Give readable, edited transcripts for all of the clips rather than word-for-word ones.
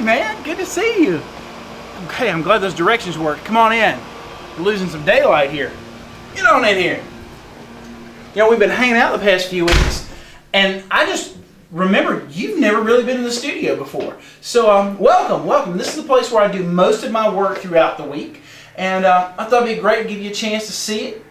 man. Good to see you. Okay, I'm glad those directions work. Come on in. We're losing some daylight here. Get on in here. You know, we've been hanging out the past few weeks, and I just remember you've never really been in the studio before. So welcome. This is the place where I do most of my work throughout the week, and I thought it'd be great to give you a chance to see it,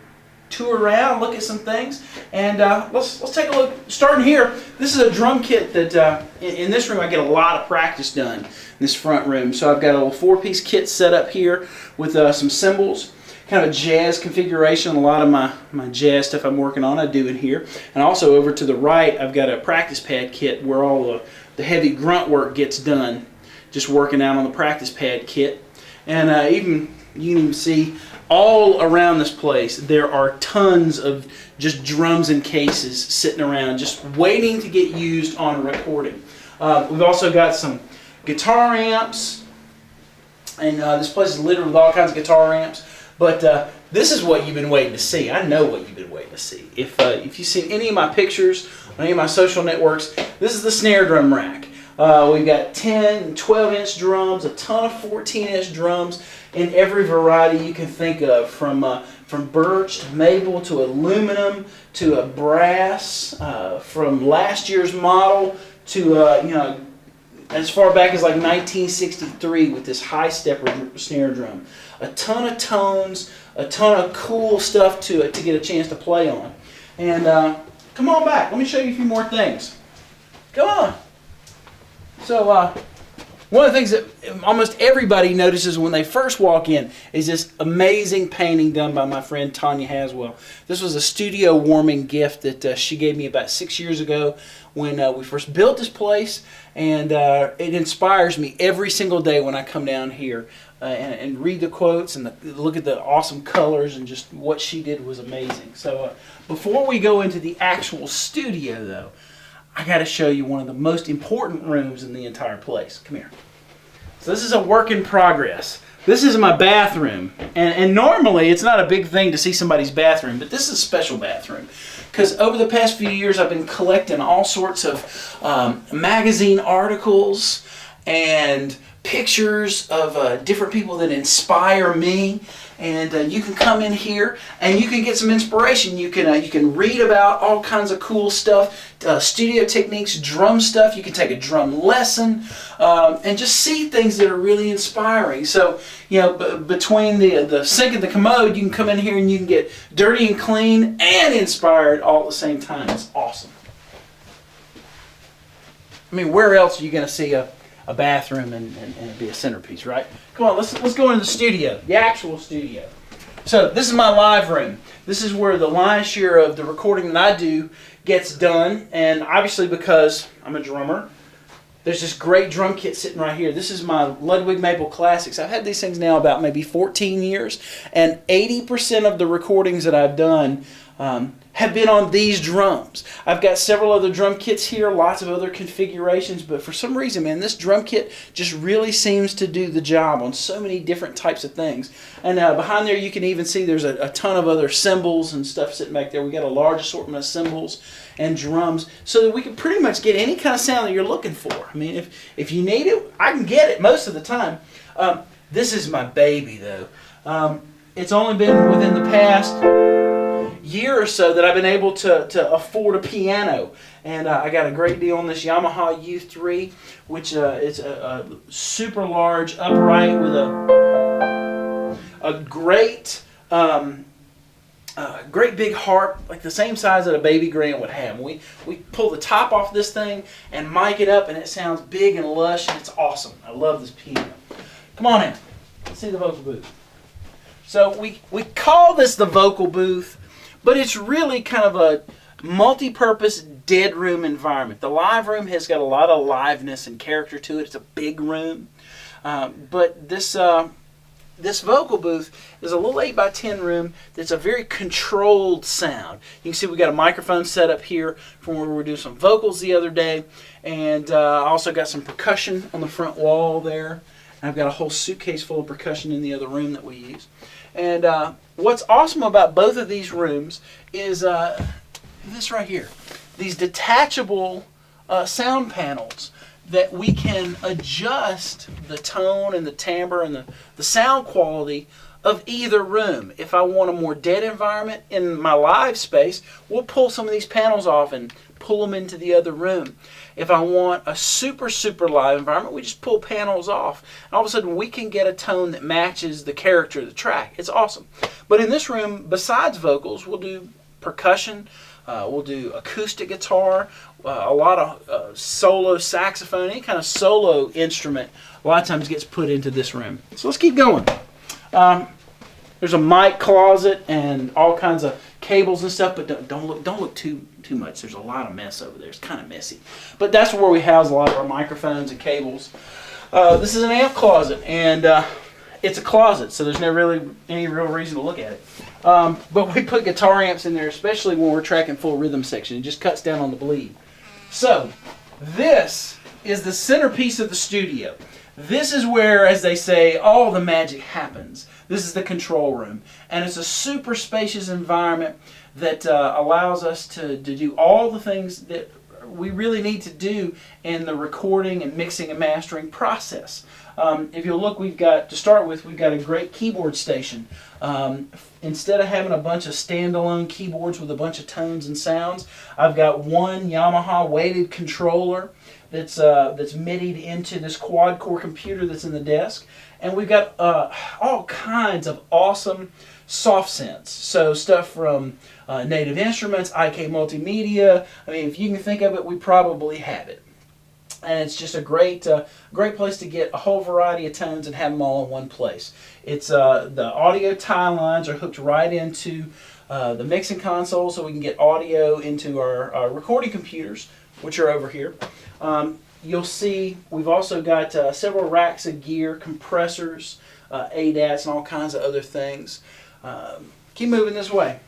tour around, look at some things, and let's take a look. Starting here, this is a drum kit that in this room I get a lot of practice done in this front room. So I've got a little 4-piece kit set up here with some cymbals, kind of a jazz configuration. A lot of my jazz stuff I'm working on I do in here. And also over to the right I've got a practice pad kit where all the heavy grunt work gets done, just working out on the practice pad kit. And you can even see all around this place there are tons of just drums and cases sitting around just waiting to get used on recording. We've also got some guitar amps, and this place is littered with all kinds of guitar amps. But this is what you've been waiting to see. I know what you've been waiting to see. If you've seen any of my pictures on any of my social networks, this is the snare drum rack. We've got 10 and 12-inch drums, a ton of 14-inch drums in every variety you can think of, from birch to maple to aluminum to a brass, from last year's model to as far back as like 1963 with this high stepper snare drum. A ton of tones, a ton of cool stuff to it to get a chance to play on. And come on back, let me show you a few more things. Come on. So one of the things that almost everybody notices when they first walk in is this amazing painting done by my friend Tanya Haswell. This was a studio warming gift that she gave me about 6 years ago when we first built this place, and it inspires me every single day when I come down here and read the quotes and look at the awesome colors, and just what she did was amazing. So before we go into the actual studio though, I got to show you one of the most important rooms in the entire place. Come here. So this is a work in progress. This is my bathroom, and normally it's not a big thing to see somebody's bathroom, but this is a special bathroom because over the past few years I've been collecting all sorts of magazine articles and pictures of different people that inspire me. And you can come in here and you can get some inspiration. You can read about all kinds of cool stuff, studio techniques, drum stuff. You can take a drum lesson and just see things that are really inspiring. So, you know, between the sink and the commode, you can come in here and you can get dirty and clean and inspired all at the same time. It's awesome. I mean, where else are you going to see a bathroom and be a centerpiece, right? Come on, let's go into the studio, the actual studio. So this is my live room. This is where the lion's share of the recording that I do gets done, and obviously because I'm a drummer, there's this great drum kit sitting right here. This is my Ludwig Maple Classics. I've had these things now about maybe 14 years, and 80% of the recordings that I've done have been on these drums. I've got several other drum kits here, lots of other configurations, but for some reason, man, this drum kit just really seems to do the job on so many different types of things. And behind there you can even see there's a ton of other cymbals and stuff sitting back there. We got a large assortment of cymbals and drums so that we can pretty much get any kind of sound that you're looking for. I mean, if you need it, I can get it most of the time. This is my baby though. It's only been within the past year or so that I've been able to afford a piano, and I got a great deal on this Yamaha U3, which is a super large upright with a great great big harp, like the same size that a baby grand would have. We pull the top off this thing and mic it up, and it sounds big and lush, and it's awesome. I love this piano. Come on in. Let's see the vocal booth. So we call this the vocal booth, but it's really kind of a multi-purpose dead room environment. The live room has got a lot of liveness and character to it. It's a big room. But this vocal booth is a little 8x10 room that's a very controlled sound. You can see we got a microphone set up here from where we were doing some vocals the other day. And I also got some percussion on the front wall there. And I've got a whole suitcase full of percussion in the other room that we use. And what's awesome about both of these rooms is this right here. These detachable sound panels that we can adjust the tone and the timbre and the sound quality of either room. If I want a more dead environment in my live space, we'll pull some of these panels off and pull them into the other room. If I want a super live environment, we just pull panels off. And all of a sudden we can get a tone that matches the character of the track. It's awesome. But in this room, besides vocals, we'll do percussion, we'll do acoustic guitar, a lot of solo saxophone, any kind of solo instrument a lot of times gets put into this room. So let's keep going. There's a mic closet and all kinds of cables and stuff, but don't look too much. There's a lot of mess over there. It's kind of messy. But that's where we house a lot of our microphones and cables. This is an amp closet, and it's a closet, so there's never really any real reason to look at it. But we put guitar amps in there, especially when we're tracking full rhythm section. It just cuts down on the bleed. So this is the centerpiece of the studio. This is where, as they say, all the magic happens. This is the control room, and it's a super spacious environment that allows us to do all the things that we really need to do in the recording and mixing and mastering process. If you'll look, we've got a great keyboard station. Instead of having a bunch of standalone keyboards with a bunch of tones and sounds, I've got one Yamaha weighted controller that's MIDI'd into this quad-core computer that's in the desk. And we've got all kinds of awesome soft synths. So stuff from Native Instruments, IK Multimedia. I mean, if you can think of it, we probably have it. And it's just a great place to get a whole variety of tones and have them all in one place. It's the audio tie lines are hooked right into the mixing console, so we can get audio into our recording computers, which are over here. You'll see we've also got several racks of gear, compressors, ADATs, and all kinds of other things. Keep moving this way.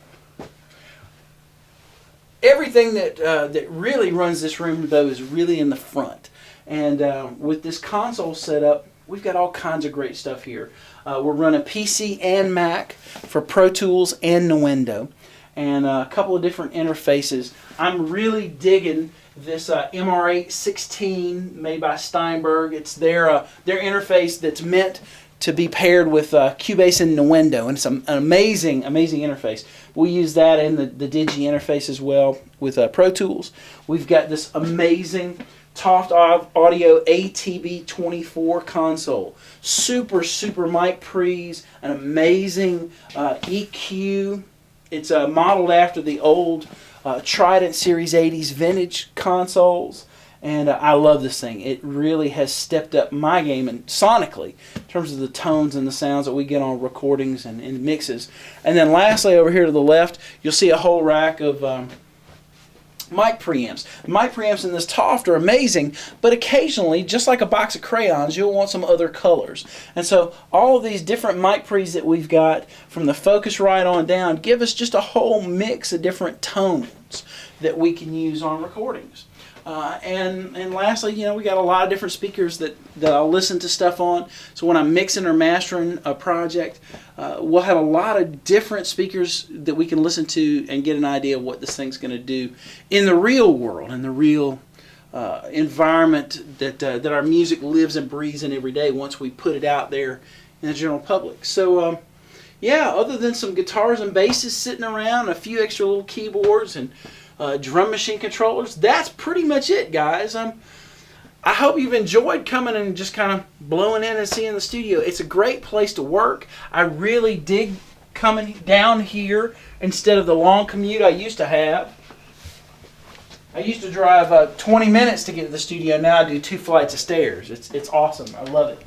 Everything that really runs this room, though, is really in the front. And with this console setup, we've got all kinds of great stuff here. We're running PC and Mac for Pro Tools and Nuendo, and a couple of different interfaces. I'm really digging this MR816 made by Steinberg. It's their interface that's meant to be paired with Cubase and Nuendo, and it's an amazing interface. We use that in the Digi interface as well with Pro Tools. We've got this amazing Toft Audio ATB24 console. Super mic pre's, an amazing EQ. It's modeled after the old Trident Series 80s vintage consoles. And I love this thing. It really has stepped up my game and sonically in terms of the tones and the sounds that we get on recordings and mixes. And then lastly, over here to the left, you'll see a whole rack of mic preamps. The mic preamps in this Toft are amazing, but occasionally, just like a box of crayons, you'll want some other colors. And so all of these different mic pre's that we've got from the Focusrite on down give us just a whole mix of different tones that we can use on recordings. And lastly, we got a lot of different speakers that I'll listen to stuff on. So when I'm mixing or mastering a project, we'll have a lot of different speakers that we can listen to and get an idea of what this thing's going to do in the real world, in the real environment that our music lives and breathes in every day once we put it out there in the general public. So yeah, other than some guitars and basses sitting around, a few extra little keyboards and drum machine controllers, that's pretty much it, guys. I hope you've enjoyed coming and just kind of blowing in and seeing the studio. It's a great place to work. I really dig coming down here instead of the long commute I used to have. I used to drive 20 minutes to get to the studio. Now I do 2 flights of stairs. It's awesome. I love it.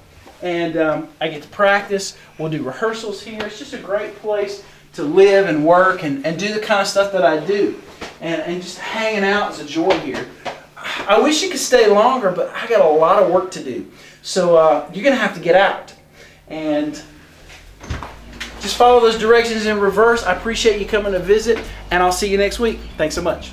And I get to practice. We'll do rehearsals here. It's just a great place to live and work and do the kind of stuff that I do. And just hanging out is a joy here. I wish you could stay longer, but I got a lot of work to do. So you're going to have to get out. And just follow those directions in reverse. I appreciate you coming to visit, and I'll see you next week. Thanks so much.